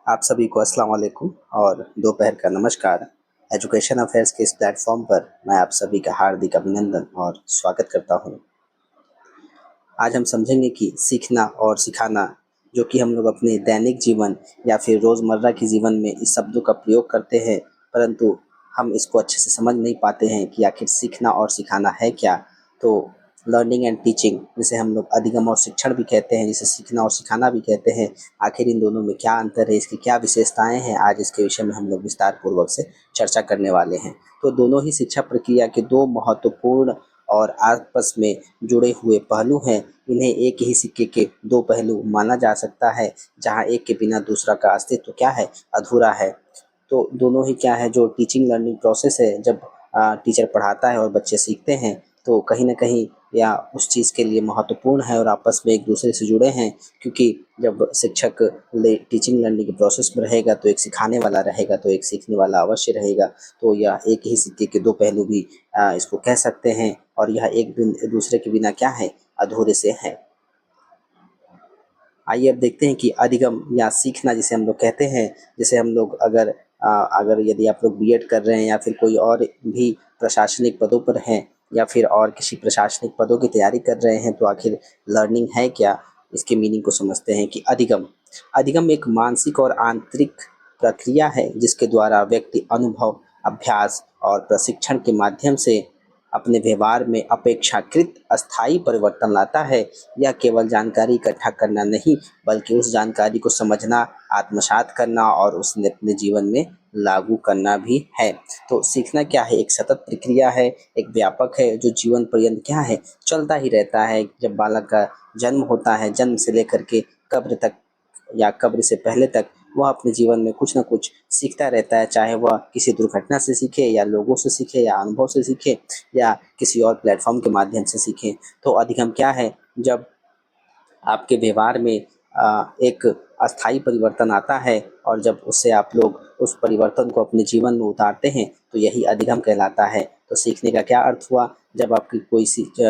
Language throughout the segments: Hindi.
आप सभी को अस्सलाम वालेकुम और दोपहर का नमस्कार। एजुकेशन अफेयर्स के इस प्लेटफॉर्म पर मैं आप सभी का हार्दिक अभिनंदन और स्वागत करता हूं। आज हम समझेंगे कि सीखना और सिखाना, जो कि हम लोग अपने दैनिक जीवन या फिर रोज़मर्रा के जीवन में इस शब्दों का प्रयोग करते हैं, परंतु हम इसको अच्छे से समझ नहीं पाते हैं कि आखिर सीखना और सिखाना है क्या। तो लर्निंग एंड टीचिंग, जिसे हम लोग अधिगम और शिक्षण भी कहते हैं, जिसे सीखना और सिखाना भी कहते हैं, आखिर इन दोनों में क्या अंतर है, इसकी क्या विशेषताएं हैं, आज इसके विषय में हम लोग विस्तार पूर्वक से चर्चा करने वाले हैं। तो दोनों ही शिक्षा प्रक्रिया के दो महत्वपूर्ण और आपस में जुड़े हुए पहलू हैं। इन्हें एक ही सिक्के के दो पहलू माना जा सकता है, जहाँ एक के बिना दूसरा का अस्तित्व क्या है, अधूरा है। तो दोनों ही क्या है, जो टीचिंग लर्निंग प्रोसेस है, जब टीचर पढ़ाता है और बच्चे सीखते हैं, तो कहीं न कहीं या उस चीज़ के लिए महत्वपूर्ण है और आपस में एक दूसरे से जुड़े हैं। क्योंकि जब शिक्षक टीचिंग लर्निंग के प्रोसेस में रहेगा तो एक सिखाने वाला रहेगा, तो एक सीखने वाला अवश्य रहेगा। तो यह एक ही सिक्के के दो पहलू भी इसको कह सकते हैं, और यह एक दूसरे के बिना क्या है, अधूरे से है। आइए अब देखते हैं कि अधिगम या सीखना जिसे हम लोग कहते हैं, जैसे हम लोग अगर यदि आप लोग बीएड कर रहे हैं या फिर कोई और भी प्रशासनिक पदों पर हैं या फिर और किसी प्रशासनिक पदों की तैयारी कर रहे हैं, तो आखिर लर्निंग है क्या, इसके मीनिंग को समझते हैं कि अधिगम अधिगम एक मानसिक और आंतरिक प्रक्रिया है जिसके द्वारा व्यक्ति अनुभव, अभ्यास और प्रशिक्षण के माध्यम से अपने व्यवहार में अपेक्षाकृत अस्थायी परिवर्तन लाता है। यह केवल जानकारी इकट्ठा करना नहीं, बल्कि उस जानकारी को समझना, आत्मसात करना और उसे अपने जीवन में लागू करना भी है। तो सीखना क्या है, एक सतत प्रक्रिया है, एक व्यापक है, जो जीवन पर्यंत क्या है, चलता ही रहता है। जब बालक का जन्म होता है, जन्म से लेकर के कब्र तक या कब्र से पहले तक वह अपने जीवन में कुछ ना कुछ सीखता रहता है, चाहे वह किसी दुर्घटना से सीखे या लोगों से सीखे या अनुभव से सीखे या किसी और प्लेटफॉर्म के माध्यम से सीखे। तो अधिगम क्या है, जब आपके व्यवहार में एक अस्थायी परिवर्तन आता है और जब उससे आप लोग उस परिवर्तन को अपने जीवन में उतारते हैं, तो यही अधिगम कहलाता है। तो सीखने का क्या अर्थ हुआ, जब आपकी कोई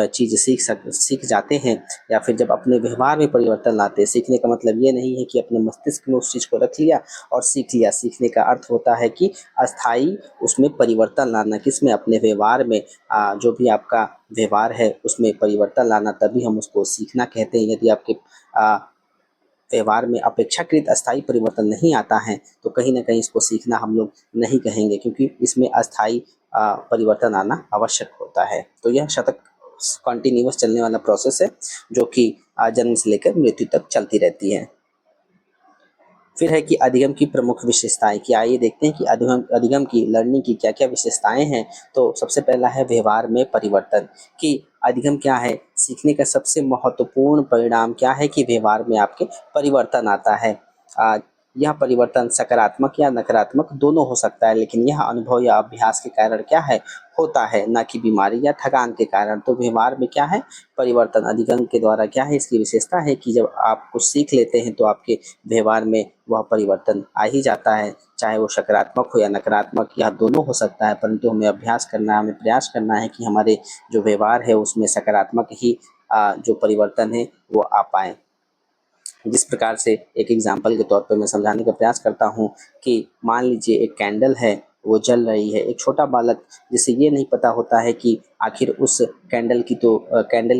चीज़ सीख जाते हैं या फिर जब अपने व्यवहार में परिवर्तन लाते हैं। सीखने का मतलब ये नहीं है कि अपने मस्तिष्क में उस चीज़ को रख लिया और सीख लिया। सीखने का अर्थ होता है कि अस्थायी उसमें परिवर्तन लाना, किसमें, अपने व्यवहार में। जो भी आपका व्यवहार है उसमें परिवर्तन लाना, तभी हम उसको सीखना कहते हैं। यदि आपके व्यवहार में अपेक्षाकृत अस्थायी परिवर्तन नहीं आता है, तो कहीं न कहीं इसको सीखना हम लोग नहीं कहेंगे, क्योंकि इसमें अस्थायी परिवर्तन आना आवश्यक होता है। तो यह शतक कंटिन्यूअस चलने वाला प्रोसेस है, जो कि जन्म से लेकर मृत्यु तक चलती रहती है। फिर है कि अधिगम की प्रमुख विशेषताएं क्या, आइए देखते हैं कि अधिगम की लर्निंग की क्या क्या विशेषताएं हैं। तो सबसे पहला है व्यवहार में परिवर्तन। कि अधिगम क्या है, सीखने का सबसे महत्वपूर्ण परिणाम क्या है कि व्यवहार में आपके परिवर्तन आता है। यह परिवर्तन सकारात्मक या नकारात्मक दोनों हो सकता है, लेकिन यह अनुभव या अभ्यास के कारण क्या है, होता है, ना कि बीमारी या थकान के कारण। तो व्यवहार में क्या है, परिवर्तन अधिगम के द्वारा क्या है, इसकी विशेषता है कि जब आप कुछ सीख लेते हैं तो आपके व्यवहार में वह परिवर्तन आ ही जाता है, चाहे वो सकारात्मक हो या नकारात्मक, यह दोनों हो सकता है। परंतु हमें अभ्यास करना है, हमें प्रयास करना है कि हमारे जो व्यवहार है उसमें सकारात्मक ही जो परिवर्तन है वो आ पाए। जिस प्रकार से एक एग्जाम्पल के तौर पे मैं समझाने का प्रयास करता हूँ कि मान लीजिए एक कैंडल है, वो जल रही है। एक छोटा बालक जिसे ये नहीं पता होता है कि आखिर उस कैंडल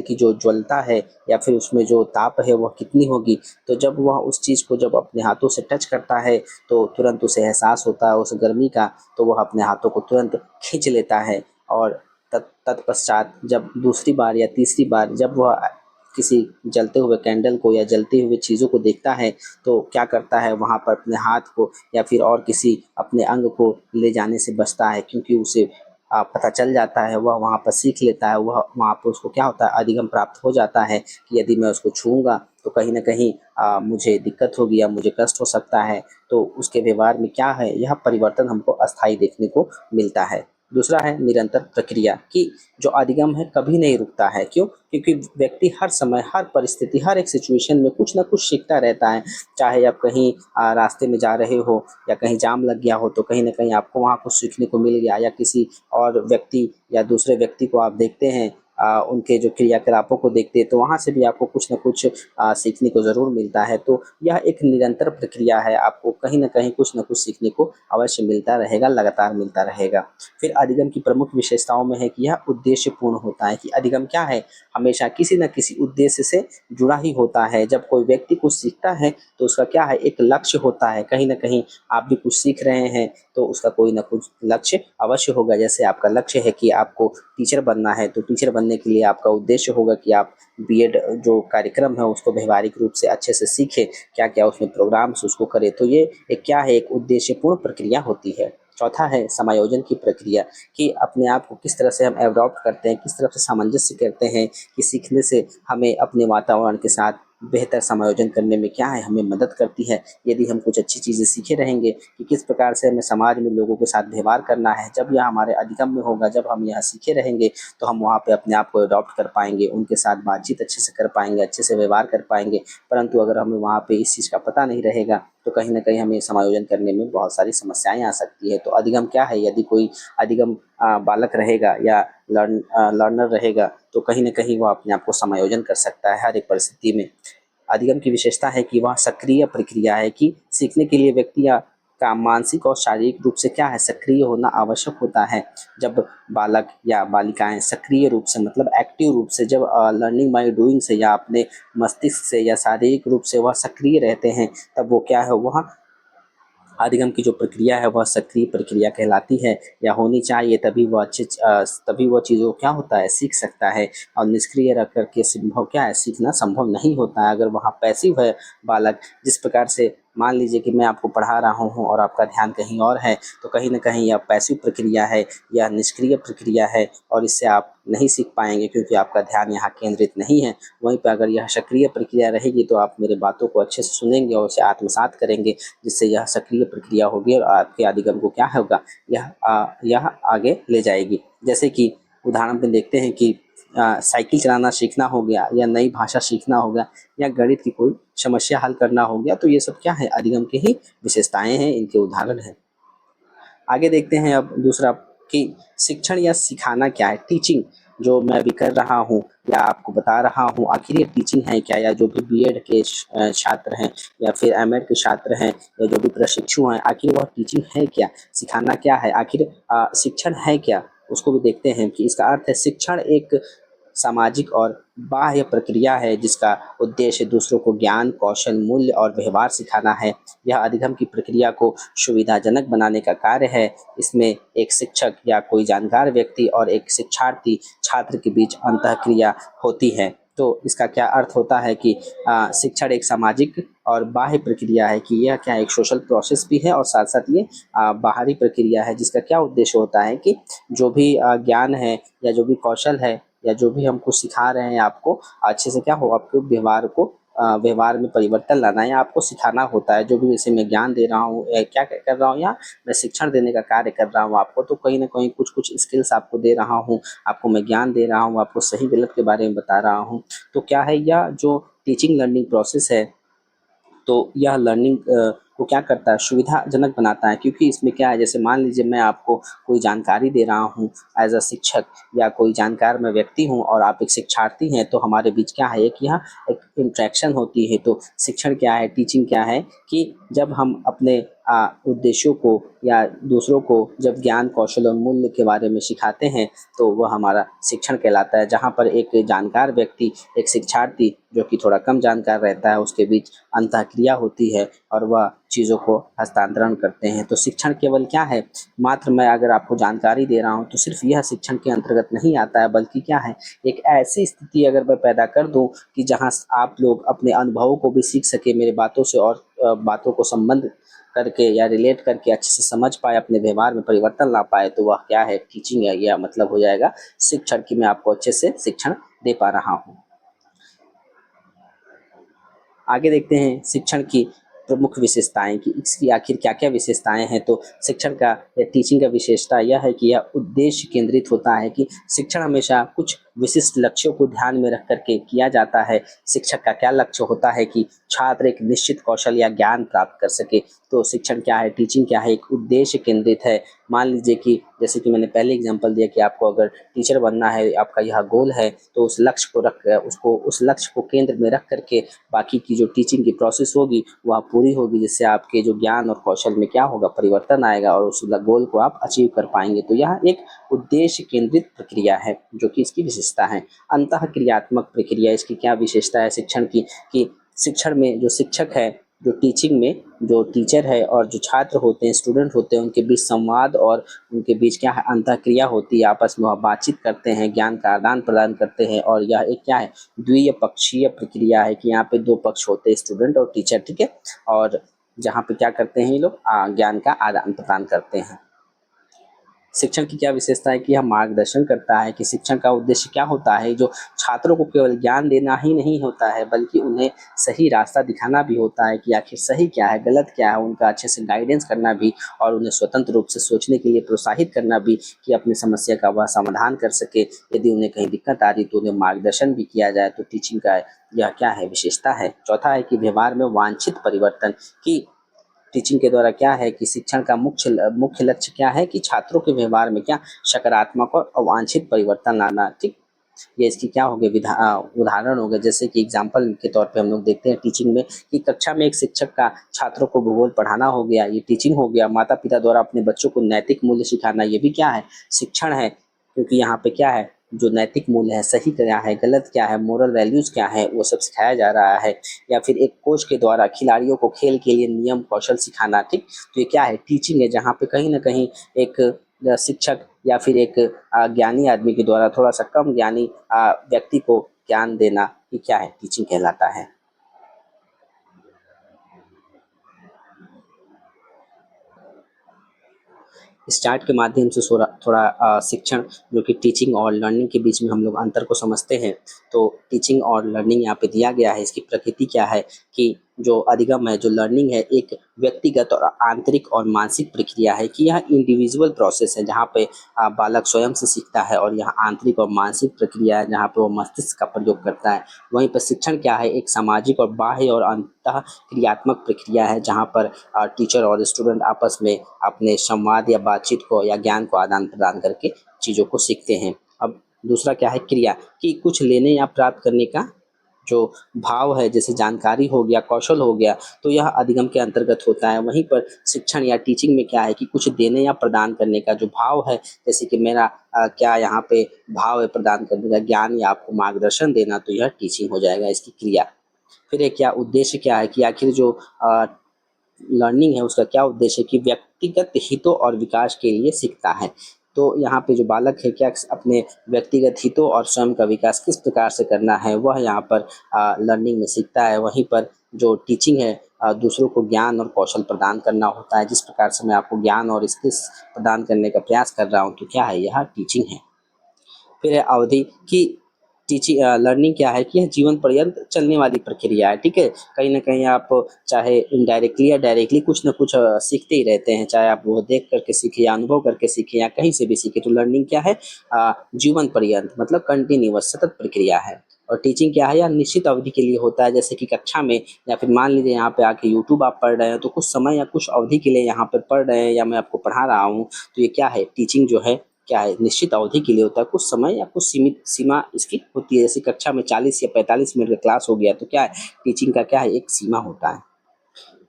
की जो ज्वलता है या फिर उसमें जो ताप है वह कितनी होगी, तो जब वह उस चीज़ को जब अपने हाथों से टच करता है तो तुरंत उसे एहसास होता है उस गर्मी का, तो वह अपने हाथों को तुरंत खींच लेता है। और तत्पश्चात जब दूसरी बार या तीसरी बार जब वह किसी जलते हुए कैंडल को या जलती हुई चीज़ों को देखता है, तो क्या करता है, वहाँ पर अपने हाथ को या फिर और किसी अपने अंग को ले जाने से बचता है, क्योंकि उसे पता चल जाता है, वह वहाँ पर सीख लेता है, वह वहाँ पर उसको क्या होता है, अधिगम प्राप्त हो जाता है कि यदि मैं उसको छूऊंगा तो कहीं ना कहीं मुझे दिक्कत होगी या मुझे कष्ट हो सकता है। तो उसके व्यवहार में क्या है, यह परिवर्तन हमको अस्थायी देखने को मिलता है। दूसरा है निरंतर प्रक्रिया, कि जो अधिगम है कभी नहीं रुकता है। क्यों? क्योंकि व्यक्ति हर समय, हर परिस्थिति, हर एक सिचुएशन में कुछ ना कुछ सीखता रहता है। चाहे आप कहीं रास्ते में जा रहे हो या कहीं जाम लग गया हो, तो कहीं ना कहीं आपको वहाँ कुछ सीखने को मिल गया, या किसी और व्यक्ति या दूसरे व्यक्ति को आप देखते हैं उनके जो क्रियाकलापों को देखते हैं तो वहाँ से भी आपको कुछ न कुछ सीखने को ज़रूर मिलता है। तो यह एक निरंतर प्रक्रिया है, आपको कहीं न कहीं कुछ न कुछ सीखने को अवश्य मिलता रहेगा, लगातार मिलता रहेगा। फिर अधिगम की प्रमुख विशेषताओं में है कि यह उद्देश्यपूर्ण होता है कि अधिगम क्या है, हमेशा किसी न किसी उद्देश्य से जुड़ा ही होता है। जब कोई व्यक्ति कुछ सीखता है तो उसका क्या है, एक लक्ष्य होता है। कहीं न कहीं आप भी कुछ सीख रहे हैं तो उसका कोई न कुछ लक्ष्य अवश्य होगा। जैसे आपका लक्ष्य है कि आपको टीचर बनना है, तो टीचर बनने के लिए आपका उद्देश्य होगा कि आप बीएड जो कार्यक्रम है उसको व्यवहारिक रूप से अच्छे से सीखें, क्या-क्या उसमें प्रोग्राम्स उसको करें। तो ये एक क्या है, एक उद्देश्यपूर्ण प्रक्रिया होती है। चौथा है समायोजन की प्रक्रिया, कि अपने आप को किस तरह से हम एडॉप्ट करते हैं, किस तरह से सामंजस्य करते हैं कि सीखने से हमें अपने वातावरण के साथ बेहतर समायोजन करने में क्या है, हमें मदद करती है। यदि हम कुछ अच्छी चीज़ें सीखे रहेंगे कि किस प्रकार से हमें समाज में लोगों के साथ व्यवहार करना है, जब यह हमारे अधिगम में होगा, जब हम यह सीखे रहेंगे तो हम वहाँ पे अपने आप को अडॉप्ट कर पाएँगे, उनके साथ बातचीत अच्छे से कर पाएँगे, अच्छे से व्यवहार कर पाएँगे। परंतु अगर हमें वहाँ पे इस चीज़ का पता नहीं रहेगा तो कहीं न कहीं हमें समायोजन करने में बहुत सारी समस्याएँ आ सकती है। तो अधिगम क्या है, यदि कोई अधिगम बालक रहेगा या लर्नर रहेगा तो कहीं न कहीं वह अपने आप को समायोजन कर सकता है हर एक परिस्थिति में। अधिगम की विशेषता है कि वह सक्रिय प्रक्रिया है, कि सीखने के लिए व्यक्ति या का मानसिक और शारीरिक रूप से क्या है, सक्रिय होना आवश्यक होता है। जब बालक या बालिकाएँ सक्रिय रूप से मतलब एक्टिव रूप से जब लर्निंग बाय डूइंग से या अपने मस्तिष्क से या शारीरिक रूप से वह सक्रिय रहते हैं, तब वो क्या है, वह अधिगम की जो प्रक्रिया है वह सक्रिय प्रक्रिया कहलाती है या होनी चाहिए, तभी वह तभी वह चीज़ों को क्या होता है, सीख सकता है। और निष्क्रिय रह कर के संभव क्या है, सीखना संभव नहीं होता है। अगर वहाँ पैसिव है बालक, जिस प्रकार से मान लीजिए कि मैं आपको पढ़ा रहा हूँ और आपका ध्यान कहीं और है, तो कहीं न कहीं यह पैसिव प्रक्रिया है, यह निष्क्रिय प्रक्रिया है और इससे आप नहीं सीख पाएँगे क्योंकि आपका ध्यान यहाँ केंद्रित नहीं है। वहीं पे अगर यह सक्रिय प्रक्रिया रहेगी तो आप मेरे बातों को अच्छे से सुनेंगे और उसे आत्मसात करेंगे, जिससे यह सक्रिय प्रक्रिया होगी और आपके अधिगम को क्या होगा, यह आगे ले जाएगी। जैसे कि उदाहरण में देखते हैं कि साइकिल चलाना सीखना हो गया या नई भाषा सीखना हो गया या गणित की कोई समस्या हल करना हो गया, तो ये सब क्या है, अधिगम की ही विशेषताएँ हैं, इनके उदाहरण हैं। आगे देखते हैं अब दूसरा, कि शिक्षण या सिखाना क्या है, टीचिंग जो मैं अभी कर रहा हूँ या आपको बता रहा हूँ, आखिर ये टीचिंग है क्या, या जो भी बीएड के छात्र हैं या फिर एमएड के छात्र हैं या जो भी प्रशिक्षु हैं, आखिर वह टीचिंग है क्या, सिखाना क्या है, आखिर शिक्षण है क्या, उसको भी देखते हैं। कि इसका अर्थ है, शिक्षण एक सामाजिक और बाह्य प्रक्रिया है जिसका उद्देश्य दूसरों को ज्ञान, कौशल, मूल्य और व्यवहार सिखाना है। यह अधिगम की प्रक्रिया को सुविधाजनक बनाने का कार्य है। इसमें एक शिक्षक या कोई जानकार व्यक्ति और एक शिक्षार्थी छात्र के बीच अंतःक्रिया होती है। तो इसका क्या अर्थ होता है कि शिक्षण एक सामाजिक और बाह्य प्रक्रिया है, कि यह क्या एक सोशल प्रोसेस भी है और साथ-साथ ये बाहरी प्रक्रिया है, जिसका क्या उद्देश्य होता है कि जो भी ज्ञान है या जो भी कौशल है या जो भी हम कुछ सिखा रहे हैं आपको, अच्छे से क्या हो, आपको व्यवहार को व्यवहार में परिवर्तन लाना है या आपको सिखाना होता है। जो भी जैसे मैं ज्ञान दे रहा हूँ, क्या कर रहा हूँ, या मैं शिक्षण देने का कार्य कर रहा हूँ आपको, तो कहीं न कहीं कुछ-कुछ स्किल्स आपको दे रहा हूँ, आपको मैं ज्ञान दे रहा हूँ, आपको सही-गलत के बारे में बता रहा हूँ। तो क्या है, यह जो टीचिंग लर्निंग प्रोसेस है, तो यह लर्निंग को क्या करता है, सुविधाजनक बनाता है, क्योंकि इसमें क्या है, जैसे मान लीजिए मैं आपको कोई जानकारी दे रहा हूँ एज़ अ शिक्षक, या कोई जानकार मैं व्यक्ति हूँ और आप एक शिक्षार्थी हैं, तो हमारे बीच क्या है, एक यहाँ एक इंटरेक्शन होती है। तो शिक्षण क्या है, टीचिंग क्या है, कि जब हम अपने उद्देश्यों को या दूसरों को जब ज्ञान, कौशल और मूल्य के बारे में सिखाते हैं, तो वह हमारा शिक्षण कहलाता है। जहाँ पर एक जानकार व्यक्ति, एक शिक्षार्थी जो कि थोड़ा कम जानकार रहता है, उसके बीच अंतःक्रिया होती है और वह चीज़ों को हस्तांतरण करते हैं। तो शिक्षण केवल क्या है, मात्र मैं अगर आपको जानकारी दे रहा हूँ तो सिर्फ यह शिक्षण के अंतर्गत नहीं आता है, बल्कि क्या है, एक ऐसी स्थिति अगर मैं पैदा कर दूँ कि जहाँ आप लोग अपने अनुभवों को भी सीख सके मेरे बातों से, और बातों को संबंध करके या रिलेट करके अच्छे से समझ पाए, अपने व्यवहार में परिवर्तन ला पाए, तो वह क्या है, टीचिंग है। या मतलब हो जाएगा शिक्षण, कि मैं आपको अच्छे से शिक्षण दे पा रहा हूँ। आगे देखते हैं शिक्षण की प्रमुख विशेषताएँ, कि इसकी आखिर क्या-क्या विशेषताएँ हैं। तो शिक्षण का या टीचिंग का विशेषता यह है कि यह उद्देश्य केंद्रित होता है, कि शिक्षण हमेशा कुछ विशिष्ट लक्ष्यों को ध्यान में रख करके किया जाता है। शिक्षक का क्या लक्ष्य होता है कि छात्र एक निश्चित कौशल या ज्ञान प्राप्त कर सके। तो शिक्षण क्या है, टीचिंग क्या है, एक उद्देश्य केंद्रित है। मान लीजिए कि जैसे कि मैंने पहले एग्जांपल दिया कि आपको अगर टीचर बनना है, आपका यह गोल है, तो उस लक्ष्य को रख उसको उस लक्ष्य को केंद्र में रख करके बाकी की जो टीचिंग की प्रोसेस होगी वह पूरी होगी, जिससे आपके जो ज्ञान और कौशल में क्या होगा, परिवर्तन आएगा और उस गोल को आप अचीव कर पाएंगे। तो यह एक उद्देश्य केंद्रित प्रक्रिया है जो कि इसकी विशेषता है। अंतः क्रियात्मक प्रक्रिया, इसकी क्या विशेषता है शिक्षण की, कि शिक्षण में जो शिक्षक है, जो टीचिंग में जो टीचर है और जो छात्र होते हैं, स्टूडेंट होते हैं, उनके बीच संवाद और उनके बीच क्या है, अंतःक्रिया होती है। आपस में वह बातचीत करते हैं, ज्ञान का आदान प्रदान करते हैं और यह एक क्या है, द्वितीय पक्षीय प्रक्रिया है कि यहाँ पे दो पक्ष होते हैं, स्टूडेंट और टीचर, ठीक है। और जहाँ पे क्या करते हैं ये लोग, ज्ञान का आदान प्रदान करते हैं। शिक्षण की क्या विशेषता है कि यह मार्गदर्शन करता है कि शिक्षण का उद्देश्य क्या होता है, जो छात्रों को केवल ज्ञान देना ही नहीं होता है बल्कि उन्हें सही रास्ता दिखाना भी होता है कि आखिर सही क्या है, गलत क्या है, उनका अच्छे से गाइडेंस करना भी और उन्हें स्वतंत्र रूप से सोचने के लिए प्रोत्साहित करना भी कि अपनी समस्या का वह समाधान कर सके। यदि उन्हें कहीं दिक्कत आ रही तो उन्हें मार्गदर्शन भी किया जाए। तो टीचिंग का यह क्या है, विशेषता है। चौथा है कि व्यवहार में वांछित परिवर्तन, कि टीचिंग के द्वारा क्या है कि शिक्षण का मुख्य लक्ष्य क्या है कि छात्रों के व्यवहार में क्या सकारात्मक और अवांछित परिवर्तन लाना, ठीक। ये इसकी क्या हो गए, उदाहरण हो गए। जैसे कि एग्जाम्पल के तौर पे हम लोग देखते हैं टीचिंग में कि कक्षा में एक शिक्षक का छात्रों को भूगोल पढ़ाना हो गया, ये टीचिंग हो गया। माता पिता द्वारा अपने बच्चों को नैतिक मूल्य सिखाना, ये भी क्या है, शिक्षण है। क्योंकि यहाँ पे क्या है, जो नैतिक मूल्य है, सही क्या है, गलत क्या है, मोरल वैल्यूज क्या है, वो सब सिखाया जा रहा है। या फिर एक कोच के द्वारा खिलाड़ियों को खेल के लिए नियम कौशल सिखाना, ठीक। तो ये क्या है, टीचिंग है, जहाँ पे कहीं ना कहीं एक शिक्षक या फिर एक ज्ञानी आदमी के द्वारा थोड़ा सा कम ज्ञानी व्यक्ति को ज्ञान देना, ये क्या है, टीचिंग कहलाता है। इस चार्ट के माध्यम से थोड़ा थोड़ा शिक्षण जो कि टीचिंग और लर्निंग के बीच में हम लोग अंतर को समझते हैं। तो टीचिंग और लर्निंग यहाँ पे दिया गया है। इसकी प्रकृति क्या है कि जो अधिगम है, जो लर्निंग है, एक व्यक्तिगत और आंतरिक और मानसिक प्रक्रिया है कि यह इंडिविजुअल प्रोसेस है जहाँ पे बालक स्वयं से सीखता है, और यह आंतरिक और मानसिक प्रक्रिया है जहाँ पे वो मस्तिष्क का प्रयोग करता है। वहीं पर शिक्षण क्या है, एक सामाजिक और बाह्य और अंतः क्रियात्मक प्रक्रिया है जहाँ पर टीचर और स्टूडेंट आपस में अपने संवाद या बातचीत को या ज्ञान को आदान प्रदान करके चीज़ों को सीखते हैं। अब दूसरा क्या है, क्रिया, कि कुछ लेने या प्राप्त करने का जो भाव है, जैसे जानकारी हो गया, कौशल हो गया, तो यह अधिगम के अंतर्गत होता है। वहीं पर शिक्षण या टीचिंग में क्या है कि कुछ देने या प्रदान करने का जो भाव है, जैसे कि मेरा क्या यहाँ पे भाव है प्रदान करने का, ज्ञान या आपको मार्गदर्शन देना, तो यह टीचिंग हो जाएगा, इसकी क्रिया। फिर एक क्या उद्देश्य क्या है कि आखिर जो लर्निंग है उसका क्या उद्देश्य है कि व्यक्तिगत हितों और विकास के लिए सीखता है। तो यहाँ पे जो बालक है क्या अपने व्यक्तिगत हितों और स्वयं का विकास किस प्रकार से करना है, वह यहाँ पर लर्निंग में सीखता है। वहीं पर जो टीचिंग है, दूसरों को ज्ञान और कौशल प्रदान करना होता है। जिस प्रकार से मैं आपको ज्ञान और स्किल्स प्रदान करने का प्रयास कर रहा हूँ, तो क्या है, यह टीचिंग है। फिर है अवधि, कि टीचिंग लर्निंग क्या है कि यह जीवन पर्यंत चलने वाली प्रक्रिया है, ठीक है। कहीं ना कहीं आप चाहे इनडायरेक्टली या डायरेक्टली कुछ ना कुछ सीखते ही रहते हैं, चाहे आप वो देख करके सीखे या अनुभव करके सीखे या कहीं से भी सीखे। तो लर्निंग क्या है, जीवन पर्यंत, मतलब कंटिन्यूअस, सतत प्रक्रिया है। और टीचिंग क्या है, या निश्चित अवधि के लिए होता है, जैसे कि कक्षा में या फिर मान लीजिए यहाँ पे आके यूट्यूब आप पढ़ रहे हैं, तो कुछ समय या कुछ अवधि के लिए यहाँ पर पढ़ रहे हैं या मैं आपको पढ़ा रहा हूँ, तो ये क्या है, टीचिंग जो है क्या है, निश्चित अवधि के लिए होता है। कुछ समय या कुछ सीमित सीमा इसकी होती है। जैसे कक्षा में 40 या 45 मिनट का क्लास हो गया, तो क्या है, टीचिंग का क्या है, एक सीमा होता है।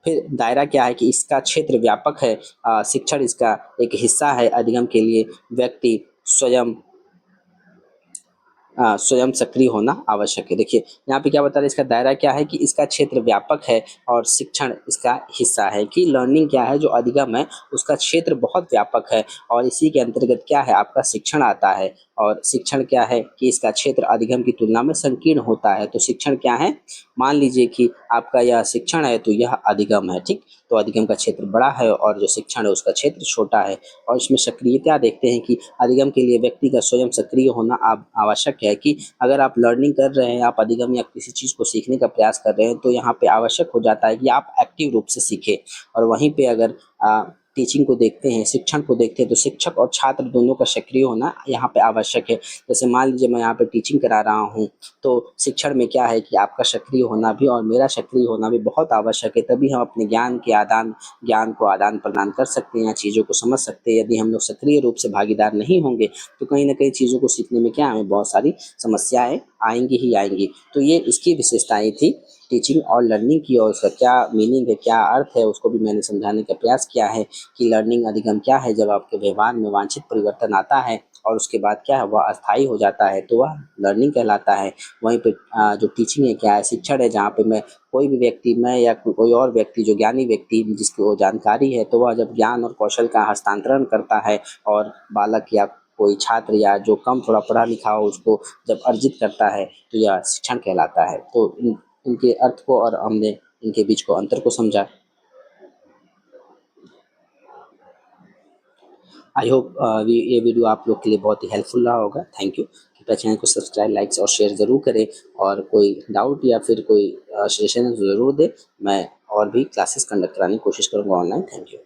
फिर दायरा क्या है कि इसका क्षेत्र व्यापक है। शिक्षण इसका एक हिस्सा है। अधिगम के लिए व्यक्ति स्वयं स्वयं सक्रिय होना आवश्यक है। देखिए यहाँ पे क्या बता रहे हैं, इसका दायरा क्या है कि इसका क्षेत्र व्यापक है और शिक्षण इसका हिस्सा है। कि लर्निंग क्या है, जो अधिगम है उसका क्षेत्र बहुत व्यापक है और इसी के अंतर्गत क्या है, आपका शिक्षण आता है। और शिक्षण क्या है कि इसका क्षेत्र अधिगम की तुलना में संकीर्ण होता है। तो शिक्षण क्या है, मान लीजिए कि आपका यह शिक्षण है तो यह अधिगम है, ठीक। तो अधिगम का क्षेत्र बड़ा है और जो शिक्षण है उसका क्षेत्र छोटा है। और इसमें सक्रियता देखते हैं कि अधिगम के लिए व्यक्ति का स्वयं सक्रिय होना आवश्यक है। कि अगर आप लर्निंग कर रहे हैं, आप अधिगम या किसी चीज़ को सीखने का प्रयास कर रहे हैं, तो यहाँ पे आवश्यक हो जाता है कि आप एक्टिव रूप से सीखें। और वहीं पे अगर टीचिंग को देखते हैं, शिक्षण को देखते हैं, तो शिक्षक और छात्र दोनों का सक्रिय होना यहाँ पे आवश्यक है। जैसे मान लीजिए मैं यहाँ पे टीचिंग करा रहा हूँ, तो शिक्षण में क्या है कि आपका सक्रिय होना भी और मेरा सक्रिय होना भी बहुत आवश्यक है, तभी हम अपने ज्ञान को आदान-प्रदान कर सकते हैं या चीज़ों को समझ सकते हैं। यदि हम लोग सक्रिय रूप से भागीदार नहीं होंगे, तो कहीं न कहीं चीज़ों को सीखने में क्या हमें बहुत सारी समस्याएँ आएँगी ही आएँगी। तो ये इसकी विशेषताएँ थी टीचिंग और लर्निंग की, और उसका क्या मीनिंग है, क्या अर्थ है, उसको भी मैंने समझाने का प्रयास किया है कि लर्निंग अधिगम क्या है। जब आपके व्यवहार में वांछित परिवर्तन आता है और उसके बाद क्या है वह अस्थायी हो जाता है, तो वह लर्निंग कहलाता है। वहीं पे जो टीचिंग है क्या है, शिक्षण है, जहाँ पे मैं कोई भी व्यक्ति, मैं या कोई और व्यक्ति जो ज्ञानी व्यक्ति जिसको जानकारी है, तो वह जब ज्ञान और कौशल का हस्तांतरण करता है और बालक या कोई छात्र या जो कम थोड़ा पढ़ा लिखा हो उसको जब अर्जित करता है, तो यह शिक्षण कहलाता है। तो इनके अर्थ को और हमने इनके बीच को अंतर को समझा। आई होप ये वीडियो आप लोग के लिए बहुत ही हेल्पफुल रहा होगा। Thank you. कृपया चैनल को सब्सक्राइब, लाइक्स और शेयर ज़रूर करें, और कोई डाउट या फिर कोई सजेशन ज़रूर दें। मैं और भी क्लासेस कंडक्ट कराने की कोशिश करूँगा ऑनलाइन। Thank you.